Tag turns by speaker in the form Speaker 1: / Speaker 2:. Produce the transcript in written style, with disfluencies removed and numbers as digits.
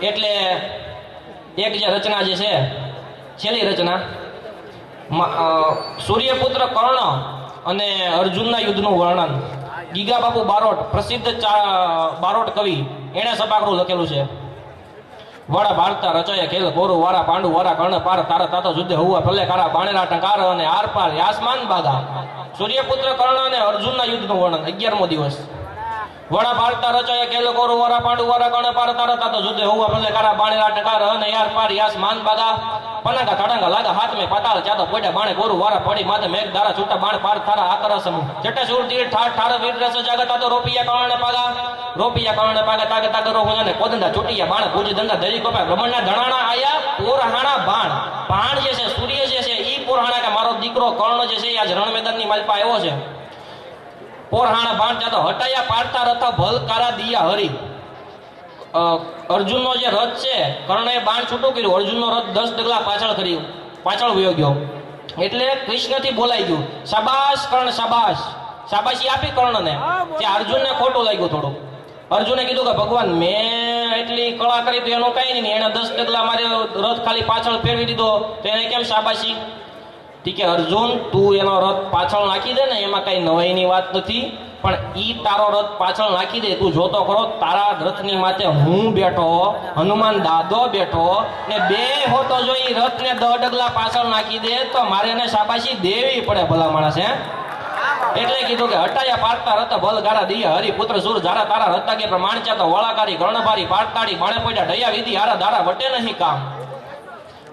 Speaker 1: એટલે એક જે રચના જે છે છેલ્લી રચના સૂર્યપુત્ર કર્ણ અને અર્જુનના યુદ્ધનું વર્ણન ગીગા બાપુ બારોટ પ્રસિદ્ધ બારોટ કવિ એણે સપાકરું લખેલું છે। વાળા ભારતા રચાયા ખેલ કોરુ વાળા પાંડુ વાળા કર્ણ પાર તારા તાતો યુદ્ધ હુઆ ભલે કારા બાણેરા ટંકાર અને આર પાર યાસમાન બાગા। સૂર્યપુત્ર કર્ણ અને અર્જુનના યુદ્ધનું વર્ણન 11મો દિવસ। વડા ભારતા રચાયા ખેલ કોરુ વાળા પાંડુ વાળા કર્ણ પાર તારા તાતો યુદ્ધ હુઆ ભલે કારા બાણેરા ટંકાર અને યાર પાર યાસમાન બાગા। પનાગા તડાંગા લાગા હાથ में પાતાળ ચાતો પોડા બાણે કોરુ વાળા પડી માથે મેઘ ધારા છૂટા બાણ પાર થારા આકરા સમૂહ જટા સુર તીર ઠાર ઠાર વીર રસ જાગતા તો રોપિયા કર્ણ પાગા તાગે તાગે રો હોને કોદંડા છૂટિયા બાણ ભુજ દંડા દરી કોપા બ્રહ્મણના ધણાણા આયા પોરહાણા બાણ જે છે સૂર્ય જે છે ઈ પોરહાણા કે મારો દીકરો કર્ણ જે છે આજ રણ મેદાનની માલપા આવ્યો છે। પોરહાણા બાણ ચાતો હટાયા પાડતા રથા ભલકારા દિયા હરી। અર્જુનનો જે રથ છે કર્ણએ બાણ છૂટું કર્યું અર્જુનનો રથ 10 ડગલા પાછળ વયો ગયો એટલે કૃષ્ણથી બોલાઈ ગયું શાબાશ કર્ણ શાબાશ શાબાશી આપી કર્ણને કે અર્જુનને ખોટું લાગ્યું થોડું। અર્જુને કીધું કે ભગવાન મેં એટલી કળા કરી તો એનું કઈ નહીં એને 10 ડગલા મારે રથ ખાલી પાછળ ફેરવી દીધો તો એને કેમ શાબાશી। ઠીક અર્જુન તું એનો રથ પાછળ નાખી દે ને એમાં કઈ નવાઈની વાત નથી પણ ઈ તારો રથ પાછળ નાખી દે તું જોતો ખરો તારા રથની માથે હું બેઠો હનુમાન દાદો બેઠો ને બે હોતો જો ઈ રથને 10 ડગલા પાછળ નાખી દે તો મારે એને શાબાશી દેવી પડે ભલા માણસ હે। એટલે કીધું કે હટાયા પાડતા રથ ભલ ગારા દિયા હરિપુત્ર સુર જારા તારા રથતા કે પ્રમાણ ચાતો વળાકારી કર્ણભારી પાડતાડી બાણે પડ્યા ઢયા વિધિ હારા દારા વટે નહીં કામ।